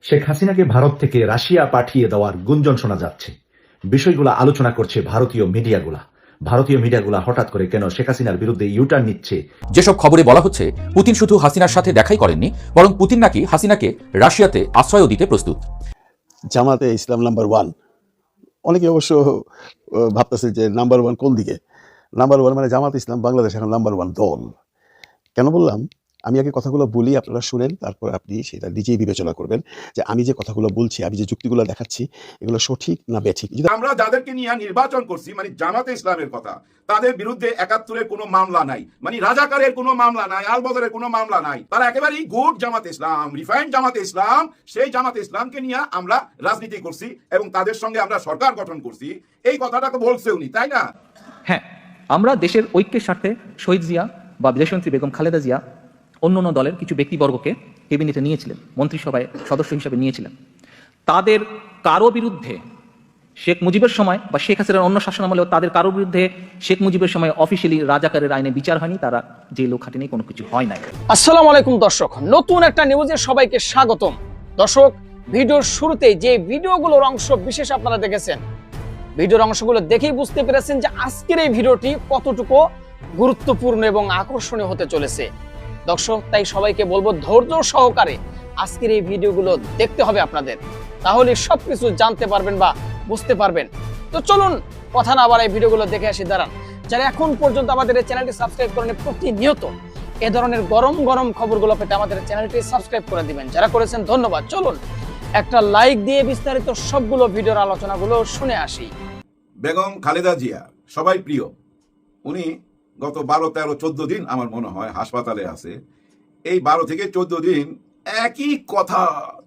শেখ হাসিনাকে ভারত থেকে রাশিয়া পাঠিয়ে দেওয়ার গুঞ্জন শোনা যাচ্ছে। বিষয়গুলো আলোচনা করছে ভারতীয় মিডিয়াগুলা হঠাৎ করে কেন শেখ হাসিনার বিরুদ্ধে ইউটার্ন নিচ্ছে। যেসব খবরে বলা হচ্ছে পুতিন শুধু হাসিনার সাথে দেখাই করেননি, বরং পুতিন নাকি হাসিনাকে রাশিয়াতে আশ্রয়ও দিতে প্রস্তুত। জামাতে ইসলাম নাম্বার ওয়ান। অনেকে অবশ্য ভাবতেছে যে নাম্বার ওয়ান কোন দিকে। নাম্বার ওয়ান মানে জামাত ইসলাম বাংলাদেশ এখন নাম্বার ওয়ান দল। কেন বললাম, আমি আগে কথাগুলো বলি, আপনারা শুনেন, তারপর আপনি সেটা নিজেই বিবেচনা করবেন যে আমি যে কথাগুলো বলছি, আমি যে যুক্তিগুলো দেখাচ্ছি, এগুলো সঠিক না বেঠিক। আমরা যাদেরকে নিয়ে নির্বাচন করছি মানে জামাতে ইসলামের কথা, তাদের বিরুদ্ধে ৭১-এর কোনো মামলা নাই, মানে রাজাকারের কোনো মামলা নাই, আলবদরের কোনো মামলা নাই। তারা একেবারেই গুড জামাতে ইসলাম, রিফাইন্ড জামাতে ইসলাম। সেই জামাতে ইসলামকে নিয়ে আমরা রাজনীতি করছি এবং তাদের সঙ্গে আমরা সরকার গঠন করছি। এই কথাটা তো বলছে উনি, তাই না? হ্যাঁ, আমরা দেশের ঐক্যের স্বার্থে শহীদ জিয়া বা বিদেশমন্ত্রী বেগম খালেদা জিয়া অন্য দলের কিছু ব্যক্তিবর্গকে ক্যাবিনেটে নিয়েছিলেন, মন্ত্রিসভায় সদস্য হিসেবে নিয়েছিলেন। তাদের কারো বিরুদ্ধে শেখ মুজিবের সময় বা শেখ হাসিনার অন্য শাসনামলেও তাদের কারো বিরুদ্ধে শেখ মুজিবের সময় অফিসিয়ালি রাজাকারের আইনে বিচার হয়নি, তারা জেলও খাটেনি, কোনো কিছু হয় নাই। আসসালামু আলাইকুম দর্শক, নতুন একটা নিউজে সবাইকে স্বাগতম। দর্শক, ভিডিওর শুরুতেই যে ভিডিওগুলোর অংশ বিশেষ আপনারা দেখেছেন, ভিডিওর অংশগুলো দেখেই বুঝতে পেরেছেন যে আজকের এই ভিডিওটি কতটুকু গুরুত্বপূর্ণ এবং আকর্ষণীয় হতে চলেছে। দর্শক, তাই সবাইকে বলবো ধৈর্য সহকারে আজকের এই ভিডিওগুলো দেখতে হবে আপনাদের, তাহলে সবকিছু জানতে পারবেন বা বুঝতে পারবেন। তো চলুন কথা না বাড়াই ভিডিওগুলো দেখে আসি। দাঁড়ান, যারা এখন পর্যন্ত আমাদের এই চ্যানেলটি সাবস্ক্রাইব করেন, প্রতিনিয়ত এ ধরনের গরম গরম খবরগুলো পেতে আমাদের চ্যানেলটি সাবস্ক্রাইব করে দিবেন। যারা করেছেন ধন্যবাদ। চলুন একটা লাইক দিয়ে বিস্তারিত সবগুলো ভিডিওর আলোচনাগুলো শুনে আসি। বেগম খালেদা জিয়া সবাই প্রিয়। উনি গত ১২, ১৩, ১৪ দিন আমার মনে হয় হাসপাতালে আছে। এই ১২ থেকে ১৪ দিন একই কথা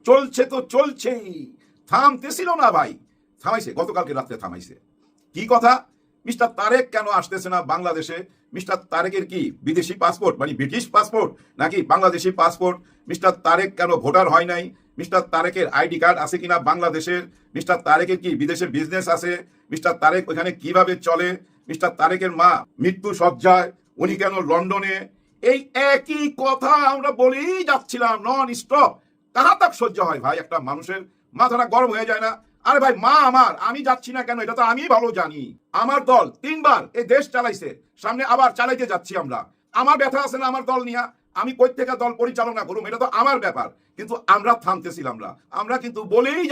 চলছে, তো চলছেই, থামতেছিল না ভাই। থামাইছে, গতকালকে রাত্রে থামাইছে। কি কথা? মিস্টার তারেক কেন আসতেছে না বাংলাদেশে? মিস্টার তারেকের কি বিদেশি পাসপোর্ট, মানে ব্রিটিশ পাসপোর্ট নাকি বাংলাদেশি পাসপোর্ট? মিস্টার তারেক কেন ভোটার হয় নাই? মিস্টার তারেকের আইডি কার্ড আছে কিনা বাংলাদেশের? মিস্টার তারেকের কি বিদেশে বিজনেস আছে? মিস্টার তারেক ওখানে কিভাবে চলে? মিস্টার তারেকের মা মৃত্যু সজ্জায়, উনি কেন লন্ডনে? এই একই কথা আমরা বলেই যাচ্ছিলাম নন স্টপ। কাহা তাক সহ্য হয় ভাই? একটা মানুষের মাথাটা গরম হয়ে যায় না? আরে ভাই, মা আমার, আমি যাচ্ছি না কেন এটা তো আমি ভালো জানি। আমার দল ৩ বার এই দেশ চালাইছে, সামনে আবার চালাইতে যাচ্ছি আমরা। আমার ব্যথা আছে না আমার দল নিয়ে? আমি কই থেকে দল পরিচালনা করুম, এটা তো আমার ব্যাপার। কিন্তু আমরা থামতেছিলাম না, আমরা কিন্তু বলেই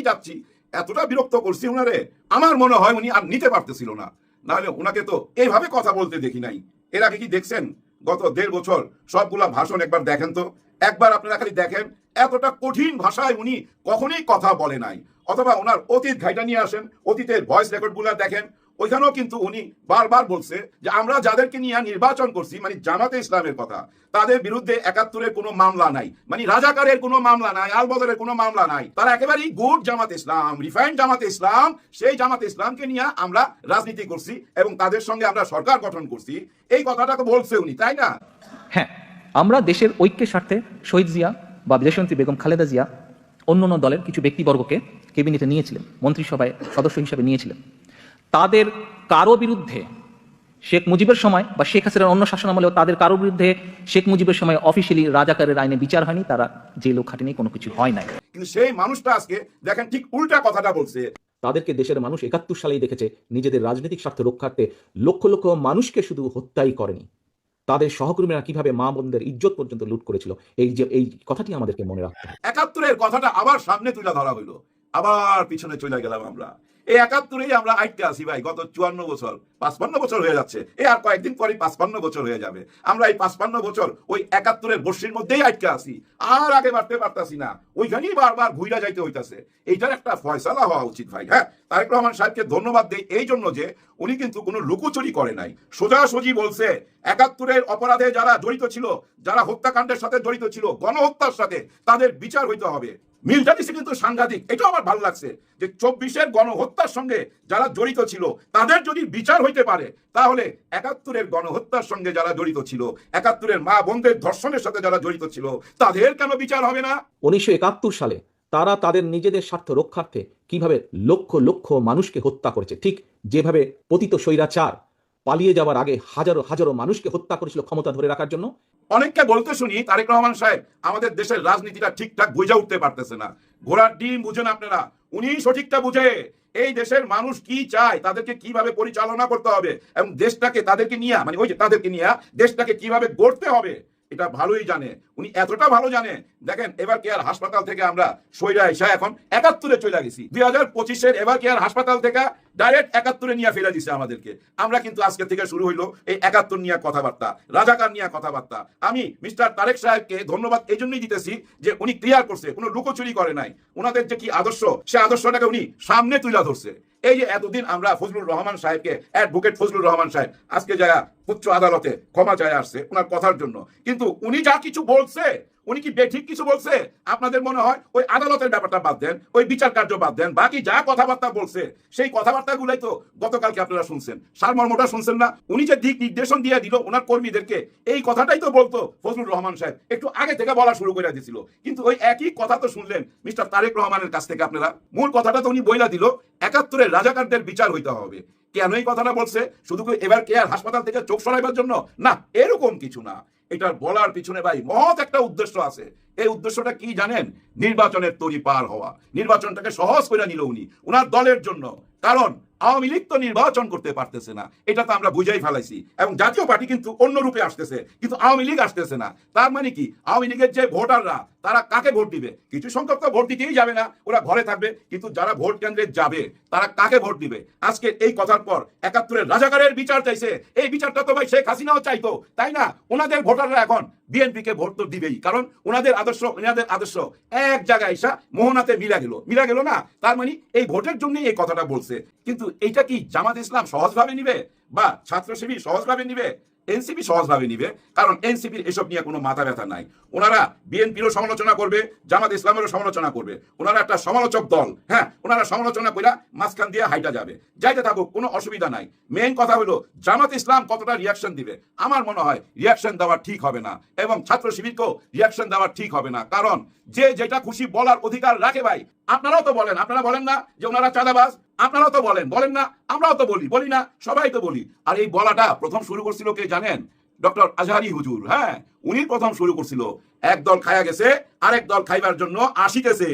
যাচ্ছি। এতটা বিরক্ত করছি উনারে, আমার মনে হয় উনি আর নিতে পারতেছিল না। নাহলে ওনাকে তো এইভাবে কথা বলতে দেখি নাই। এর আগে কি দেখছেন? গত ১.৫ বছর সবগুলা ভাষণ একবার দেখেন তো, একবার আপনারা খালি দেখেন, এতটা কঠিন ভাষায় উনি কখনোই কথা বলে নাই। অথবা ওনার অতীত ঘাইটা নিয়ে আসেন, অতীতের ভয়েস রেকর্ডগুলো দেখেন, ওইখানেও কিন্তু উনি বারবার বলছে যে আমরা যাদেরকে নিয়ে নির্বাচন করছি মানে জামাতে ইসলামের কথা, তাদের বিরুদ্ধে ৭১-এর কোনো মামলা নাই, মানে রাজাকারের কোনো মামলা নাই, আলবদরের কোনো মামলা নাই। তারা একেবারেই গুড জামাতে ইসলাম, রিফাইন্ড জামাতে ইসলাম। সেই জামাতে ইসলামকে নিয়ে আমরা রাজনীতি করছি এবং তাদের সঙ্গে আমরা সরকার গঠন করছি। এই কথাটা তো বলছে উনি, তাই না? হ্যাঁ, আমরা দেশের ঐক্যের স্বার্থে শহীদ জিয়া বা বিদেশমন্ত্রী বেগম খালেদা জিয়া অন্য দলের কিছু ব্যক্তিবর্গকে ক্যাবিনেটে নিয়েছিলেন, মন্ত্রিসভায় সদস্য হিসেবে নিয়েছিলেন। তাদের কারো বিরুদ্ধে শেখ মুজিবের সময় বা শেখ হাসিনার অন্য শাসনামলেও তাদের কারো বিরুদ্ধে শেখ মুজিবের সময় অফিসিয়ালি রাজাকারের আইনে বিচার হয়নি, তারা জেলও খাটেনি, কোনো কিছু হয় নাই। কিন্তু সেই মানুষটা আজকে দেখেন ঠিক উল্টা কথাটা বলছে। তাদেরকে দেশের মানুষ ৭১ সালেই দেখেছে নিজেদের রাজনৈতিক স্বার্থ রক্ষার্থে লক্ষ লক্ষ মানুষকে শুধু হত্যাই করেনি, তাদের সহকর্মীরা কিভাবে মা বোনদের ইজ্জত পর্যন্ত লুট করেছিল, এই কথাটি আমাদেরকে মনে রাখতে হবে। ৭১-এর কথাটা আবার সামনে তুলে ধরা হইলো, আবার পিছনে চলে গেলাম আমরা। এই ৭১-এই আমরা আটকে আছি ভাই, গত ৫৪ বছর, ৫৫ বছর হয়ে যাচ্ছে। আর কয়েকদিন পরে ৫৫ বছর হয়ে যাবে। আমরা এই ৫৫ বছর ওই ৭১-এর বর্ষির মধ্যেই আটকে আছি, আর আগে বাড়তে পারতাছি না। ওইখানেই বারবার ঘুইরা যাইতে হইতাছে। এইটার একটা ফয়সালা হওয়া উচিত ভাই। হ্যাঁ, তারেক রহমান সাহেবকে ধন্যবাদ দেই এই জন্য যে উনি কিন্তু কোনো লুকোচুরি করে নাই, সোজাসুজি বলছে ৭১-এর অপরাধে যারা জড়িত ছিল, যারা হত্যাকাণ্ডের সাথে জড়িত ছিল, গণহত্যার সাথে, তাদের বিচার হইতে হবে। মিলটা দিছে কিন্তু সাংঘাতিক। এটা আমার ভালো লাগছে যে ২৪-এর গণহত্যার সঙ্গে যারা জড়িত ছিল তাদের যদি বিচার হইতে পারে, তাহলে ৭১-এর গণহত্যার সঙ্গে যারা জড়িত ছিল, ৭১-এর মা বোনদের ধর্ষণের সাথে যারা জড়িত ছিল, তাদের কেন বিচার হবে না? ১৯৭১ সালে তারা তাদের নিজেদের স্বার্থ রক্ষার্থে কিভাবে লক্ষ লক্ষ মানুষকে হত্যা করেছে, ঠিক যেভাবে পতিত স্বৈরাচার পালিয়ে যাওয়ার আগে হাজারো হাজারো মানুষকে হত্যা করেছিল ক্ষমতা ধরে রাখার জন্য, অনেককে বলতে শুনি তারেক রহমান সাহেব আমাদের দেশের রাজনীতিটা ঠিকঠাক বুঝে উঠতে পারতেছে না। ঘোড়ার ডিম বুঝেন আপনারা, উনি সঠিকটা বুঝে এই দেশের মানুষ কি চায়, তাদেরকে কিভাবে পরিচালনা করতে হবে এবং দেশটাকে তাদেরকে নিয়ে মানে ওই যে তাদেরকে নিয়ে দেশটাকে কিভাবে গড়তে হবে এটা ভালোই জানে। উনি এতটা ভালো জানে, দেখেন এবার কেয়ার হাসপাতাল থেকে আমরা সইরা এসে এখন ৭১-এ চলে গেছি। ২০২৫-এর এবার কেয়ার হাসপাতাল থেকে ডাইরেক্ট ৭১-এ নিয়ে ফেলে দিছে আমাদেরকে। আমরা কিন্তু আজকে থেকে শুরু হইলো এই ৭১ নিয়ে কথাবার্তা, রাজাকার নিয়ে কথাবার্তা। আমি মিস্টার তারেক সাহেবকে ধন্যবাদ এই জন্যই দিতেছি যে উনি ক্লিয়ার করছে, কোনো লুকোচুরি করে নাই। ওনাদের যে কি আদর্শ, সে আদর্শটাকে উনি সামনে তুলে ধরছে। এই যে এতদিন আমরা ফজলুর রহমান সাহেবকে, অ্যাডভোকেট ফজলুর রহমান সাহেব আজকে যারা উচ্চ আদালতে ক্ষমা চায় আসছে ওনার কথার জন্য, কিন্তু উনি যা কিছু বলছে, উনি কি বেঠিক কিছু বলছে? আপনাদের মনে হয় ওই আদালতের ব্যাপারটা বাদ দেন, ওই বিচার কার্য বাদ দেন, বাকি যা কথাবার্তা বলছে সেই কথাবার্তাগুলাই তো গতকালকে আপনারা শুনছেন, সারমর্মটা শুনছেন না? উনি যে দিক নির্দেশন দিয়ে দিল ওনার কর্মীদেরকে, এই কথাটাই তো বলতো ফজলুর রহমান সাহেব, একটু আগে থেকে বলা শুরু করে দিয়েছিল। কিন্তু ওই একই কথা তো শুনলেন মিস্টার তারেক রহমানের কাছ থেকে আপনারা। মূল কথাটা তো উনি বইলা দিল ৭১-এর রাজাকারদের বিচার হইতে হবে। কেন এই কথাটা বলছে? শুধু এবার কেয়ার হাসপাতাল থেকে চোখ সরাইবার জন্য না, এরকম কিছু না। এটার বলার পিছনে ভাই মহৎ একটা উদ্দেশ্য আছে। এই উদ্দেশ্যটা কি জানেন? নির্বাচনের তরি পার হওয়া। নির্বাচনটাকে সহজ করে নিল উনি ওনার দলের জন্য। কারণ আওয়ামী লীগ তো নির্বাচন করতে পারতেছে না, এটা তো আমরা বুঝাই ফেলাইছি। এবং জাতীয় পার্টি কিন্তু অন্য রূপে আসতেছে, কিন্তু আওয়ামী লীগ আসতেছে না। তার মানে কি আওয়ামী লীগের যে ভোটাররা তারা কাকে ভোট দিবে? কিছু সংখ্যক তো ভোট দিতেই যাবে না, ওরা ঘরে থাকবে। কিন্তু যারা ভোট কেন্দ্রে যাবে তারা কাকে ভোট দিবে? আজকে এই কথার পর ৭১-এর রাজাকারের বিচার চাইছে, এই বিচারটা তো ভাই শেখ হাসিনাও চাইতো, তাই না? ওনাদের ভোটাররা এখন বিএনপিকে ভোট তো দিবেই, কারণ ওনাদের আদর্শ এক জায়গায় এসা মোহনাতে মিলা গেল না। তার মানে এই ভোটের জন্যই এই কথাটা বলছে। কিন্তু এইটা কি জামাত ইসলাম সহজভাবে নিবে বা ছাত্র শিবির সহজভাবে নিবে? এনসিপি সহজভাবে নিবে, কারণ এনসিপির এসব নিয়ে কোনো মাথা ব্যথা নাই। ওনারা বিএনপিরও সমালোচনা করবে, জামাত ইসলামেরও সমালোচনা করবে। ওনারা একটা সমালোচক দল, হ্যাঁ, ওনারা সমালোচনা করে মাঝখান দিয়ে হাইটা যাবে, যাইতে থাকুক, কোনো অসুবিধা নাই। মেইন কথা হলো জামাত ইসলাম কতটা রিয়াকশন দিবে। আমার মনে হয় রিয়াকশন দেওয়া ঠিক হবে না, এবং ছাত্র শিবিরকেও রিয়াকশন দেওয়া ঠিক হবে না। কারণ যে যেটা খুশি বলার অধিকার রাখে ভাই। আপনারাও তো বলেন, আপনারা বলেন না যে ওনারা চাঁদাবাজ? আপনারাও তো বলেন না? আমরাও তো বলি না? সবাই তো বলি। আর এই বলাটা প্রথম শুরু করছিল কে জানেন? ডক্টর আজহারি হুজুর। হ্যাঁ, উনি প্রথম শুরু করছিল। এক দল খায়া গেছে, আরেক দল খাইবার জন্য আসিতেছে।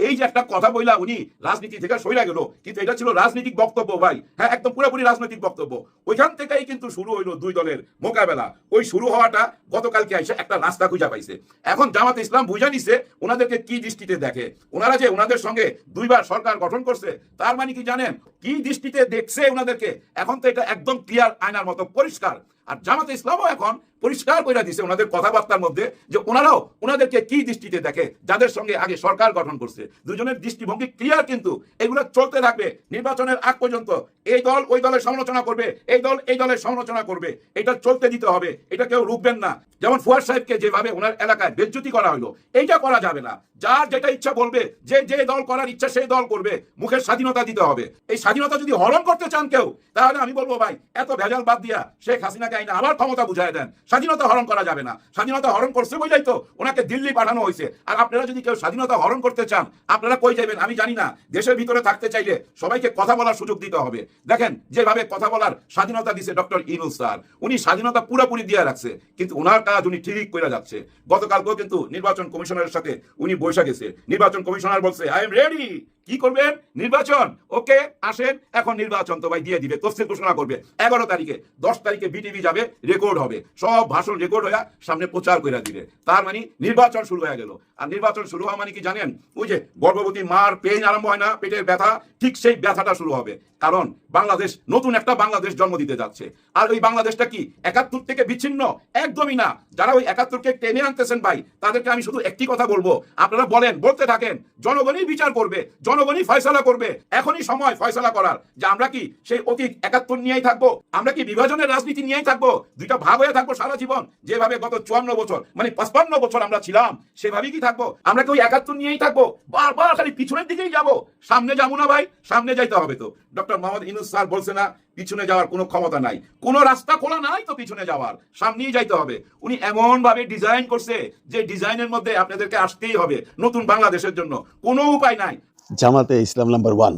এই যে একটা কথা বইলা উনি রাজনীতি থেকে সইরা গেল, কিন্তু এটা ছিল রাজনৈতিক বক্তব্য ভাই। হ্যাঁ, একদম পুরোপুরি রাজনৈতিক বক্তব্য। ওইখান থেকেই কিন্তু শুরু হইলো দুই দলের মোকাবেলা। ওই শুরু হওয়াটা গতকালকে এসে একটা রাস্তা খুঁজা পাইছে। এখন জামাত ইসলাম বুঝা নিছে ওনাদেরকে কি দৃষ্টিতে দেখে। ওনারা যে ওনাদের সঙ্গে দুইবার সরকার গঠন করছে, তার মানে কি জানেন কি দৃষ্টিতে দেখছে ওনাদেরকে? এখন তো এটা একদম ক্লিয়ার, আয়নার মতো পরিষ্কার। আর জামাত ইসলামও এখন পরিষ্কার করে দিছে ওনাদের কথাবার্তার মধ্যে যে ওনারাও ওনাদেরকে কি দৃষ্টিতে দেখে, যাদের সঙ্গে আগে সরকার গঠন করছে। দুজনের দৃষ্টিভঙ্গি ক্লিয়ার, কিন্তু এগুলো চলতে থাকবে নির্বাচনের আগ পর্যন্ত। এই দল ওই দলের সমালোচনা করবে, এই দল এই দলের সমালোচনা করবে, এটা চলতে দিতে হবে, এটা কেউ রুখবেন না। যেমন ফুয়াদ সাহেবকে যেভাবে ওনার এলাকায় বেজ্জতি করা হলো, এইটা করা যাবে না। যার যেটা ইচ্ছা বলবে, যে যে দল করার ইচ্ছা সেই দল করবে, মুখের স্বাধীনতা দিতে হবে। এই স্বাধীনতা যদি হরণ করতে চান কেউ, তাহলে আমি বলবো ভাই এত ভেজাল বাদ দিয়া শেখ হাসিনাকে আইনা আবার ক্ষমতা বুঝাই দেন। স্বাধীনতা হরণ করা যাবে না। স্বাধীনতা হরণ করছে বলেই তো ওনাকে দিল্লি পাঠানো হয়েছে। আর আপনারা যদি কেউ স্বাধীনতা হরণ করতে চান, আপনারা কই যাবেন আমি জানি না। দেশের ভিতরে থাকতে চাইলে সবাইকে কথা বলার সুযোগ দিতে হবে। দেখেন যেভাবে কথা বলার স্বাধীনতা দিছে ডক্টর ইউনূস স্যার, উনি স্বাধীনতা পুরোপুরি দিয়ে রাখছে, কিন্তু ওনার কাজ উনি ঠিক করে যাচ্ছে। গতকালকেও কিন্তু নির্বাচন কমিশনারের সাথে উনি বসে গেছে। নির্বাচন কমিশনার বলছে আই এম রেডি। কি করবেন? নির্বাচন। ওকে, আসেন, এখন নির্বাচন তো ভাই দিয়ে দিবে, তফসিল ঘোষণা করবে 11 তারিখে। 10 তারিখে বিটিভি যাবে, রেকর্ড হবে, সব ভাষণ রেকর্ড হয়ে সামনে প্রচার করে দিবে। তার মানে নির্বাচন শুরু হয়ে গেল। আর নির্বাচন শুরু হওয়া মানে কি জানেন? ওই যে গর্ভবতী মার পেইন আরম্ভ হয় না, পেটের ব্যথা, ঠিক সেই ব্যথাটা শুরু হবে। কারণ বাংলাদেশ নতুন একটা বাংলাদেশ জন্ম দিতে যাচ্ছে। আর ওই বাংলাদেশটা কি ৭১ থেকে বিচ্ছিন্ন? একদমই না। যারা ওই ৭১কে টেনে আনতেছেন ভাই, তাদেরকে আমি শুধু একটি কথা বলবো, আপনারা বলতে থাকেন, জনগণই বিচার করবে, জনগণই ফয়সালা করবে। এখনই সময় ফয়সালা করার, যে আমরা কি সেই অতীত ৭১ নিয়েই থাকবো, আমরা কি বিভাজনের রাজনীতি নিয়েই থাকবো, দুইটা ভাগ হয়ে থাকবো সারা জীবন, যেভাবে গত ৫৪ বছর মানে ৫৫ বছর আমরা ছিলাম, সেভাবেই কি থাকবো? আমরা কি ওই ৭১ নিয়েই থাকবো? বারবার খালি পিছনের দিকেই যাবো, সামনে যাবো না ভাই? সামনে যাইতে হবে তো। ডক্টর মোহাম্মদ ইউনূস স্যার বলছে না পিছনে যাওয়ার কোনো ক্ষমতা নাই, কোনো রাস্তা খোলা নাই তো পিছনে যাওয়ার, সামনেই যাইতে হবে। উনি এমন ভাবে ডিজাইন করছে যে ডিজাইনের মধ্যে আপনাদেরকে আসতেই হবে নতুন বাংলাদেশের জন্য, কোনো উপায় নাই। জামাতে ইসলাম নাম্বার 1।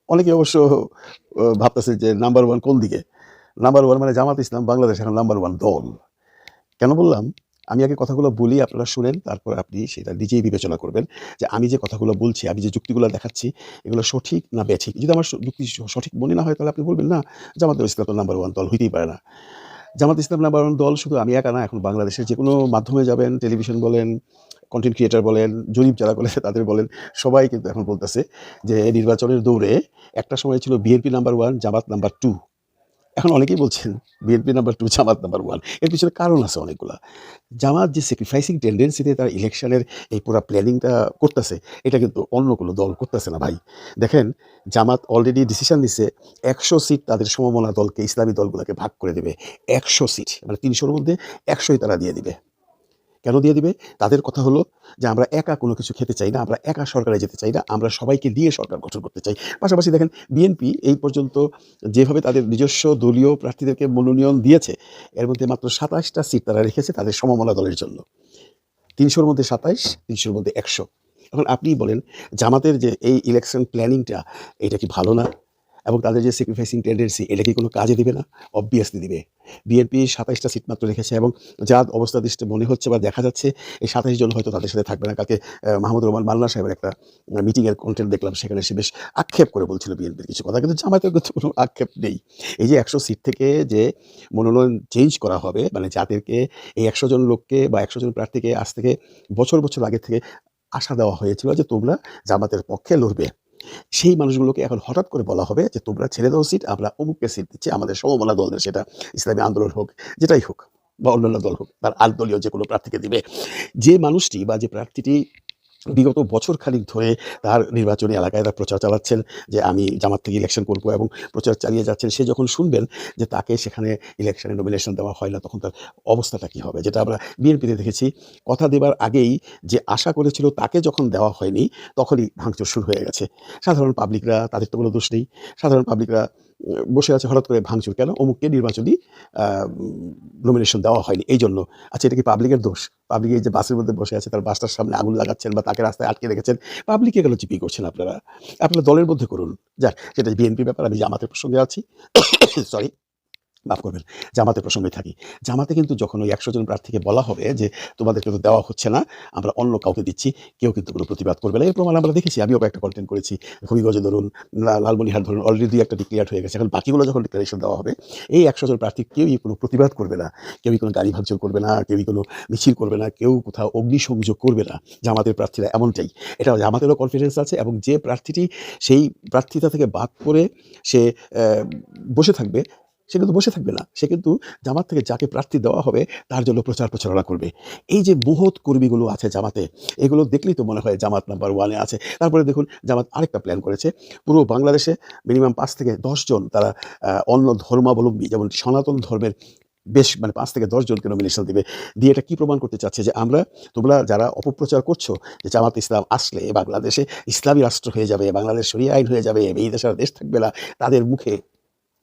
অনেকে অবশ্য ভাবতেছে যে নাম্বার 1 কোন দিকে। নাম্বার 1 মানে জামাত ইসলাম বাংলাদেশ এখন নাম্বার 1 দল। কেন বললাম? আমি আগে কথাগুলো বলি, আপনারা শুনেন, তারপর আপনি সেটা নিজেই বিবেচনা করবেন যে আমি যে কথাগুলো বলছি, আমি যে যুক্তিগুলো দেখাচ্ছি, এগুলো সঠিক না বেঠিক। যদি আমার যুক্তি সঠিক মনে না হয়, তাহলে আপনি বলবেন না জামাতুল ইসলাম তো নাম্বার 1 দল হইতেই পারে না। জামাত ইসলাম নাম্বার 1 দল শুধু আমি একা না, এখন বাংলাদেশের যেকোনো মাধ্যমে যাবেন, টেলিভিশন বলেন, কনটেন্ট ক্রিয়েটর বলেন, জরিপ যারা করে তাদের বলেন, সবাই কিন্তু এখন বলতেছে যে নির্বাচনের দৌড়ে একটা সময় ছিল বিএনপি নাম্বার 1, জামাত নাম্বার 2। এখন অনেকেই বলছেন বিএনপি নাম্বার 2, জামাত নাম্বার 1। এর পিছনে কারণ আছে অনেকগুলা। জামাত যে স্যাক্রিফাইসিং টেন্ডেন্সিতে তার ইলেকশনের এই পুরা প্ল্যানিংটা করতেছে, এটা কিন্তু অন্য কোনো দল করতেছে না ভাই। দেখেন, জামাত অলরেডি ডিসিশন নিছে 100 সিট তাদের সমমনা দলকে, ইসলামী দলগুলোকে ভাগ করে দেবে। 100 সিট মানে 300-র মধ্যে 100ই তারা দিয়ে দিবে। কেন দিয়ে দিবে? তাদের কথা হলো যে আমরা একা কোনো কিছু খেতে চাই না, আমরা একা সরকারে যেতে চাই না, আমরা সবাইকে দিয়ে সরকার গঠন করতে চাই। পাশাপাশি দেখেন, বিএনপি এই পর্যন্ত যেভাবে তাদের নিজস্ব দলীয় প্রার্থীদেরকে মনোনয়ন দিয়েছে, এর মধ্যে মাত্র 27টা সিট তারা রেখেছে তাদের সমমনা দলের জন্য। 300-র মধ্যে 27, 300-র মধ্যে 100। এখন আপনিই বলেন, জামাতের যে এই ইলেকশন প্ল্যানিংটা, এটা কি ভালো না? এবং তাদের যে স্যাক্রিফাইসিং টেন্ডেন্সি, এটা কি কোনো কাজে দিবে না? অবভিয়াসলি দিবে। বিএনপি 27টা সিট মাত্র রেখেছে, এবং যা অবস্থা দৃষ্টি মনে হচ্ছে বা দেখা যাচ্ছে, এই 27 জন হয়তো তাদের সাথে থাকবে না। কালকে মাহমুদুর রহমান মান্না সাহেবের একটা মিটিংয়ের কন্টেন্ট দেখলাম, সেখানে সে বেশ আক্ষেপ করে বলছিল বিএনপির কিছু কথা, কিন্তু জামাতের কিন্তু কোনো আক্ষেপ নেই। এই যে 100 সিট থেকে যে মনোনয়ন চেঞ্জ করা হবে, মানে যাদেরকে এই 100 জন লোককে বা 100 জন প্রার্থীকে আজ থেকে বছর বছর আগে থেকে আশা দেওয়া হয়েছিল যে তোমরা জামাতের পক্ষে লড়বে, সেই মানুষগুলোকে এখন হঠাৎ করে বলা হবে যে তোমরা ছেড়ে দাও সিট, আমরা অমুককে সিট দিচ্ছি, আমাদের সমমনা দলদের, সেটা ইসলামী আন্দোলন হোক, যেটাই হোক, বা অন্যান্য দল হোক, তার আলদলীয় যে কোনো প্রার্থীকে দিবে। যে মানুষটি বা যে প্রার্থীটি বিগত বছর খানিক ধরে তার নির্বাচনী এলাকায় তার প্রচার চালাচ্ছেন যে আমি জামাত থেকে ইলেকশন করব এবং প্রচার চালিয়ে যাচ্ছেন, সে যখন শুনবেন যে তাকে সেখানে ইলেকশনে নমিনেশন দেওয়া হয় না, তখন তার অবস্থাটা কী হবে? যেটা আমরা বিএনপিতে দেখেছি, কথা দেবার আগেই যে আশা করেছিল তাকে যখন দেওয়া হয়নি, তখনই ভাঙচুর শুরু হয়ে গেছে। সাধারণ পাবলিকরা, তাদের তো কোনো দোষ নেই, সাধারণ পাবলিকরা বসে আছে, হঠাৎ করে ভাঙচুর কেন? অমুককে নির্বাচনী নমিনেশন দেওয়া হয়নি, এই জন্য। আচ্ছা, এটা কি পাবলিকের দোষ? পাবলিক এই যে বাসের মধ্যে বসে আছে, তার বাসটার সামনে আগুন লাগাচ্ছেন বা তাকে রাস্তায় আটকে রেখেছেন, পাবলিককে গেল জিপি করছেন আপনারা, আপনারা দলের মধ্যে করুন। যাক, সেটা বিএনপি ব্যাপার, আমি জামাতের প্রসঙ্গে আছি। সরি, মাফ করবেন, জামাতের প্রসঙ্গে থাকি। জামাতে কিন্তু যখন ওই 100 জন প্রার্থীকে বলা হবে যে তোমাদেরকে তো দেওয়া হচ্ছে না, আমরা অন্য কাউকে দিচ্ছি, কেউ কিন্তু কোনো প্রতিবাদ করবে না। এর প্রমাণ আমরা দেখেছি, আমিও একটা কন্টেন্ট করেছি। হবিগঞ্জে ধরুন, লালমনিরহাট ধরুন, অলরেডি 2-1টা ডিক্লেয়ার হয়ে গেছে। এখন বাকিগুলো যখন ডিক্লারেশন দেওয়া হবে, এই 100 জন প্রার্থী কেউই কোনো প্রতিবাদ করবে না, কেউই কোনো গাড়ি ভাঙচুর করবে না, কেউই কোনো মিছিল করবে না, কেউ কোথাও অগ্নিসংযোগ করবে না। জামাতের প্রার্থীরা এমনটাই। এটা জামাতেরও কনফিডেন্স আছে, এবং যে প্রার্থীটি সেই প্রার্থিতা থেকে বাদ করে সে বসে থাকবে, সে কিন্তু বসে থাকবে না, সে কিন্তু জামাত থেকে যাকে প্রার্থী দেওয়া হবে তার জন্য প্রচার প্রচারণা করবে। এই যে মহৎ কর্মীগুলো আছে জামাতে, এগুলো দেখলেই তো মনে হয় জামাত নাম্বার 1-এ আছে। তারপরে দেখুন, জামাত আরেকটা প্ল্যান করেছে, পুরো বাংলাদেশে মিনিমাম 5 থেকে 10 জন তারা অন্য ধর্মাবলম্বী, যেমন সনাতন ধর্মের বেশ মানে 5 থেকে 10 জনকে নমিনেশন দিবে। দিয়ে এটা কি প্রমাণ করতে চাচ্ছে? যে তোমরা যারা অপপ্রচার করছো যে জামাত ইসলাম আসলে বাংলাদেশে ইসলামী রাষ্ট্র হয়ে যাবে, বাংলাদেশ শরিয়া আইন হয়ে যাবে, এই দেশের দেশ থাকবে না, তাদের মুখে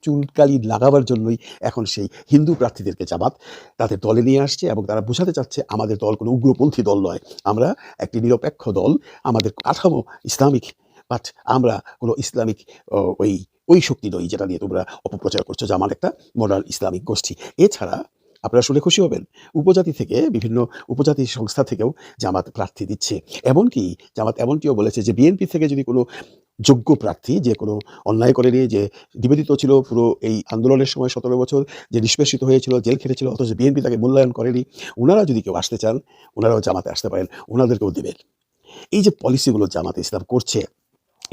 চুনকালি লাগাবার জন্যই এখন সেই হিন্দু প্রার্থীদেরকে জামাত তাদের দলে নিয়ে আসছে, এবং তারা বোঝাতে চাচ্ছে আমাদের দল কোনো উগ্রপন্থী দল নয়, আমরা একটি নিরপেক্ষ দল, আমাদের কাঠামো ইসলামিক, বাট আমরা কোনো ইসলামিক ওই শক্তি নই যেটা নিয়ে তোমরা অপপ্রচার করছো, জামাত একটা মডার্ন ইসলামিক গোষ্ঠী। এছাড়া আপনারা শুনে খুশি হবেন, উপজাতি থেকে, বিভিন্ন উপজাতি সংস্থা থেকেও জামাত প্রার্থী দিচ্ছে। এমনকি জামাত এমনটিও বলেছে যে বিএনপি থেকে যদি কোনো যোগ্য প্রার্থী, যে কোনো অন্যায় করেনি, যে নিবেদিত ছিল পুরো এই আন্দোলনের সময় 17 বছর, যে নিষ্পেষিত হয়েছিল, জেল খেটেছিল, অথচ বিএনপি তাকে মূল্যায়ন করেনি, ওনারা যদি কেউ আসতে চান, ওনারাও জামাতে আসতে পারেন, ওনাদেরকেও দেবেন। এই যে পলিসিগুলো জামাত ইসলাম করছে,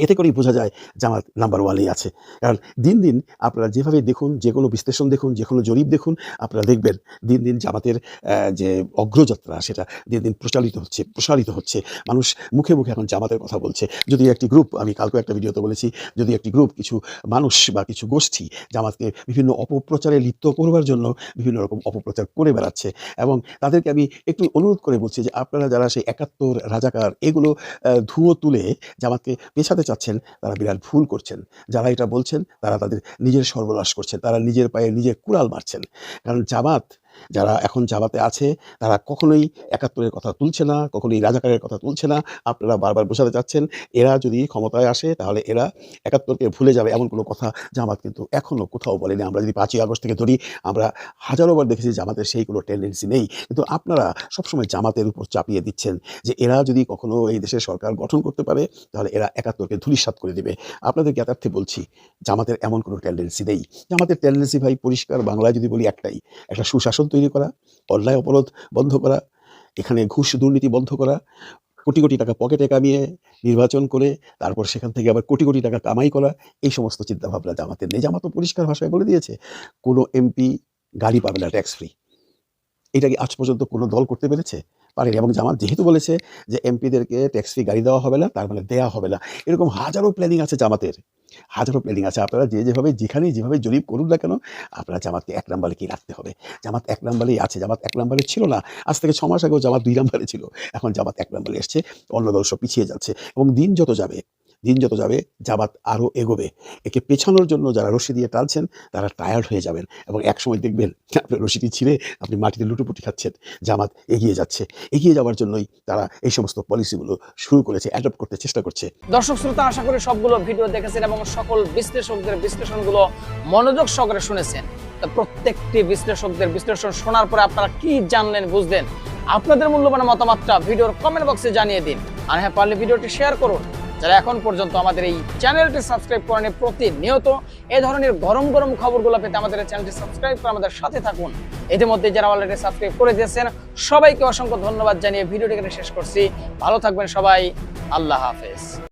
এতে করেই বোঝা যায় জামাত নাম্বার 1-এই আছে। কারণ দিন দিন আপনারা যেভাবে দেখুন, যে কোনো বিশ্লেষণ দেখুন, যে কোনো জরিপ দেখুন, আপনারা দেখবেন দিন দিন জামাতের যে অগ্রযাত্রা, সেটা দিন দিন প্রসারিত হচ্ছে। মানুষ মুখে মুখে এখন জামাতের কথা বলছে। যদি একটি গ্রুপ, আমি কালকে একটা ভিডিওতে বলেছি, যদি একটি গ্রুপ, কিছু মানুষ বা কিছু গোষ্ঠী জামাতকে বিভিন্ন অপপ্রচারে লিপ্ত করবার জন্য বিভিন্ন রকম অপপ্রচার করে বেড়াচ্ছে, এবং তাদেরকে আমি একটু অনুরোধ করে বলছি যে আপনারা যারা সেই 71 রাজাকার এগুলো ধুয়ো তুলে জামাতকে পেছাতে চাচ্ছেন, তারা বিরাট ভুল করছেন। যারা এটা বলছেন তারা তাদের নিজের সর্বনাশ করছেন, তারা নিজের পায়ে নিজে কুড়াল মারছেন। কারণ জামাত যারা এখন জামাতে আছে তারা কখনোই ৭১-এর কথা তুলছে না, কখনোই রাজাকারের কথা তুলছে না। আপনারা বারবার বোঝাতে চাচ্ছেন এরা যদি ক্ষমতায় আসে তাহলে এরা ৭১-কে ভুলে যাবে, এমন কোনো কথা জামাত কিন্তু এখনো কোথাও বলেনি। আমরা যদি ৫ই আগস্ট থেকে ধরি, আমরা হাজারোবার দেখেছি জামাতের সেই কোনো টেন্ডেন্সি নেই। কিন্তু আপনারা সবসময় জামাতের উপর চাপিয়ে দিচ্ছেন যে এরা যদি কখনো এই দেশের সরকার গঠন করতে পারে তাহলে এরা ৭১-কে ধূলিসাৎ করে দেবে। আপনাদের জ্ঞাতার্থে বলছি জামাতের এমন কোনো টেন্ডেন্সি নেই। জামাতের টেন্ডেন্সি ভাই পরিষ্কার বাংলায় যদি বলি একটাই, একটা সুশাসন তৈরি করা, অন্যায় অপরাধ বন্ধ করা, এখানে ঘুষ দুর্নীতি বন্ধ করা, কোটি কোটি টাকা পকেটে কামিয়ে নির্বাচন করে তারপর সেখান থেকে আবার কোটি কোটি টাকা কামাই করা, এই সমস্ত চিন্তাভাবনা জামাতের নেই। জামাত তো পরিষ্কার ভাষায় বলে দিয়েছে কোনো এমপি গাড়ি পাবে না ট্যাক্স ফ্রি। এটা কি আজ পর্যন্ত কোনো দল করতে পেরেছে? পারেনি। এবং জামাত যেহেতু বলেছে যে এমপিদেরকে ট্যাক্স ফ্রি গাড়ি দেওয়া হবে না, তার মানে দেওয়া হবে না। এরকম হাজারো প্ল্যানিং আছে জামাতের, হাজারো প্ল্যানিং আছে। আপনারা যেভাবে যেখানেই যেভাবে জরিপ করুন না কেন, আপনারা জামাতকে ১ নম্বরে কি রাখতে হবে। জামাত ১ নম্বরেই আছে। জামাত ১ নম্বরে ছিল না, আজ থেকে ৬ মাস আগেও জামাত ২ নম্বরে ছিল। এখন জামাত ১ নম্বরে এসছে, অন্য দল সব পিছিয়ে যাচ্ছে। এবং দিন যত যাবে জামাত আরও এগোবে। একে পেছানোর জন্য যারা রশি দিয়ে টানছেন তারা টায়ার্ড হয়ে যাবেন এবং একসময় দেখবেন আপনার রশিটি ছিঁড়ে আপনি মাটিতে লুটোপুটি খাচ্ছেন। জামাত এগিয়ে যাচ্ছে, এগিয়ে যাওয়ার জন্যই তারা এই সমস্ত পলিসিগুলো শুরু করেছে, অ্যাডপ্ট করতে চেষ্টা করছে। দর্শক শ্রোতা, আশা করি সবগুলো ভিডিও দেখেছেন এবং সকল বিশ্লেষকদের বিশ্লেষণগুলো মনোযোগ সহকারে শুনেছেন। তো প্রত্যেকটি বিশ্লেষকদের বিশ্লেষণ শোনার পরে আপনারা কি জানলেন, বুঝলেন? আপনাদের মূল্যবান মতামতটা ভিডিওর কমেন্ট বক্সে জানিয়ে দিন। আর হ্যাঁ, পারলে ভিডিওটি শেয়ার করুন। যারা এখন পর্যন্ত আমাদের এই চ্যানেলটি সাবস্ক্রাইব করেনি, প্রতিনিয়ত এই ধরনের গরম গরম খবরগুলো পেতে আমাদের এই চ্যানেলটি সাবস্ক্রাইব করে আমাদের সাথে থাকুন। ইতিমধ্যে যারা অলরেডি সাবস্ক্রাইব করে দিয়েছেন সবাইকে অসংখ্য ধন্যবাদ জানিয়ে ভিডিওটি এখানে শেষ করছি। ভালো থাকবেন সবাই, আল্লাহ হাফেজ।